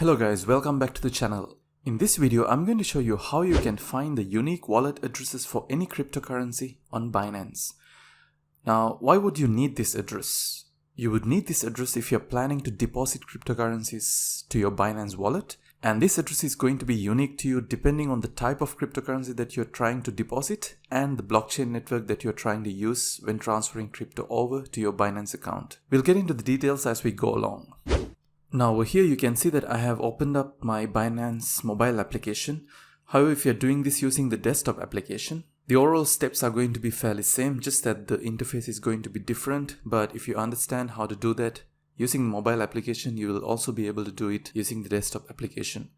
Hello guys, welcome back to the channel. In this video, I'm going to show you how you can find the unique wallet addresses for any cryptocurrency on Binance. Now, why would you need this address? You would need this address if you're planning to deposit cryptocurrencies to your Binance wallet. And this address is going to be unique to you depending on the type of cryptocurrency that you're trying to deposit and the blockchain network that you're trying to use when transferring crypto over to your Binance account. We'll get into the details as we go along. Now over here you can see that I have opened up my Binance mobile application. However, if you're doing this using the desktop application, the overall steps are going to be fairly same, just that the interface is going to be different. But if you understand how to do that using the mobile application, you will also be able to do it using the desktop application.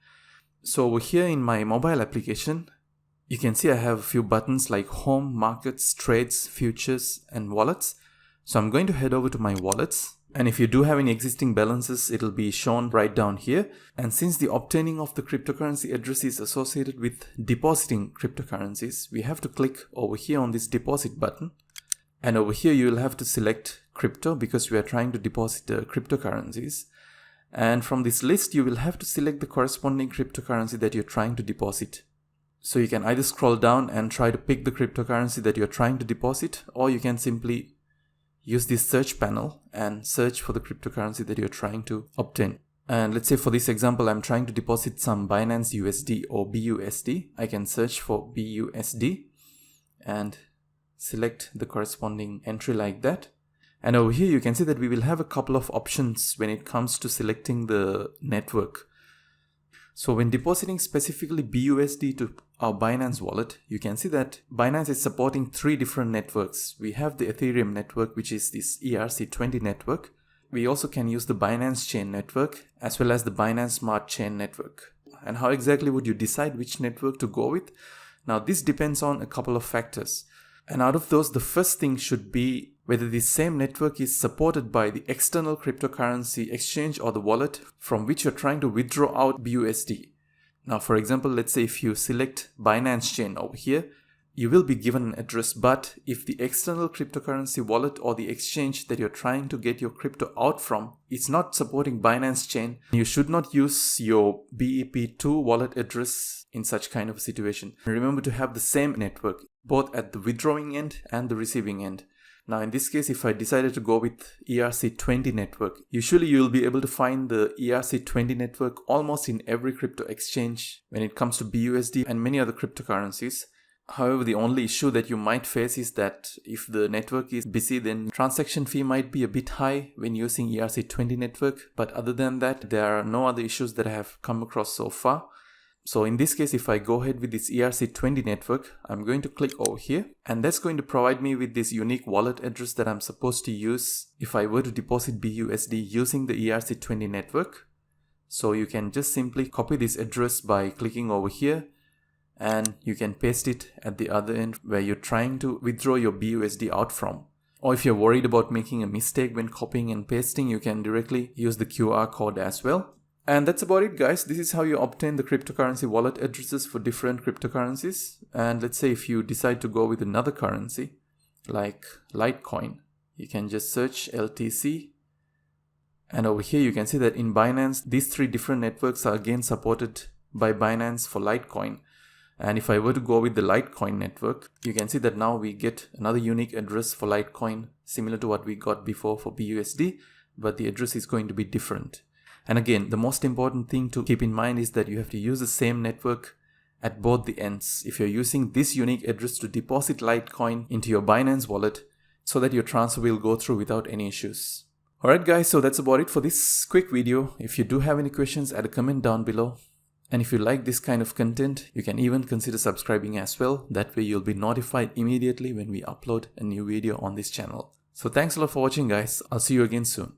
So over here in my mobile application, you can see I have a few buttons like Home, Markets, Trades, Futures and Wallets. So I'm going to head over to my wallets. And if you do have any existing balances, it'll be shown right down here. And since the obtaining of the cryptocurrency address is associated with depositing cryptocurrencies, we have to click over here on this deposit button. And over here you will have to select crypto because we are trying to deposit the cryptocurrencies. And from this list, you will have to select the corresponding cryptocurrency that you're trying to deposit. So you can either scroll down and try to pick the cryptocurrency that you're trying to deposit, or you can simply use this search panel and search for the cryptocurrency that you're trying to obtain. And let's say for this example, I'm trying to deposit some Binance USD or BUSD. I can search for BUSD and select the corresponding entry like that. And over here, you can see that we will have a couple of options when it comes to selecting the network. So when depositing specifically BUSD to our Binance wallet, you can see that Binance is supporting 3 different networks. We have the Ethereum network, which is this ERC20 network. We also can use the Binance Chain network as well as the Binance Smart Chain network. And how exactly would you decide which network to go with? Now this depends on a couple of factors. And out of those, the first thing should be whether the same network is supported by the external cryptocurrency exchange or the wallet from which you're trying to withdraw out BUSD. Now, for example, let's say if you select Binance Chain over here, you will be given an address, but if the external cryptocurrency wallet or the exchange that you're trying to get your crypto out from is not supporting Binance Chain, you should not use your BEP2 wallet address in such kind of a situation. Remember to have the same network, both at the withdrawing end and the receiving end. Now in this case, if I decided to go with ERC20 network, usually you will be able to find the ERC20 network almost in every crypto exchange when it comes to BUSD and many other cryptocurrencies. However, the only issue that you might face is that if the network is busy, then transaction fee might be a bit high when using ERC20 network. But other than that, there are no other issues that I have come across so far. So in this case, if I go ahead with this ERC20 network, I'm going to click over here, and that's going to provide me with this unique wallet address that I'm supposed to use if I were to deposit BUSD using the ERC20 network. So you can just simply copy this address by clicking over here, and you can paste it at the other end where you're trying to withdraw your BUSD out from. Or if you're worried about making a mistake when copying and pasting, you can directly use the QR code as well. And that's about it, guys. This is how you obtain the cryptocurrency wallet addresses for different cryptocurrencies. And let's say if you decide to go with another currency like Litecoin, you can just search LTC. And over here you can see that in Binance, these 3 different networks are again supported by Binance for Litecoin. And if I were to go with the Litecoin network, you can see that now we get another unique address for Litecoin similar to what we got before for BUSD, but the address is going to be different. And again, the most important thing to keep in mind is that you have to use the same network at both the ends. If you're using this unique address to deposit Litecoin into your Binance wallet so that your transfer will go through without any issues. Alright guys, so that's about it for this quick video. If you do have any questions, add a comment down below. And if you like this kind of content, you can even consider subscribing as well. That way you'll be notified immediately when we upload a new video on this channel. So thanks a lot for watching, guys. I'll see you again soon.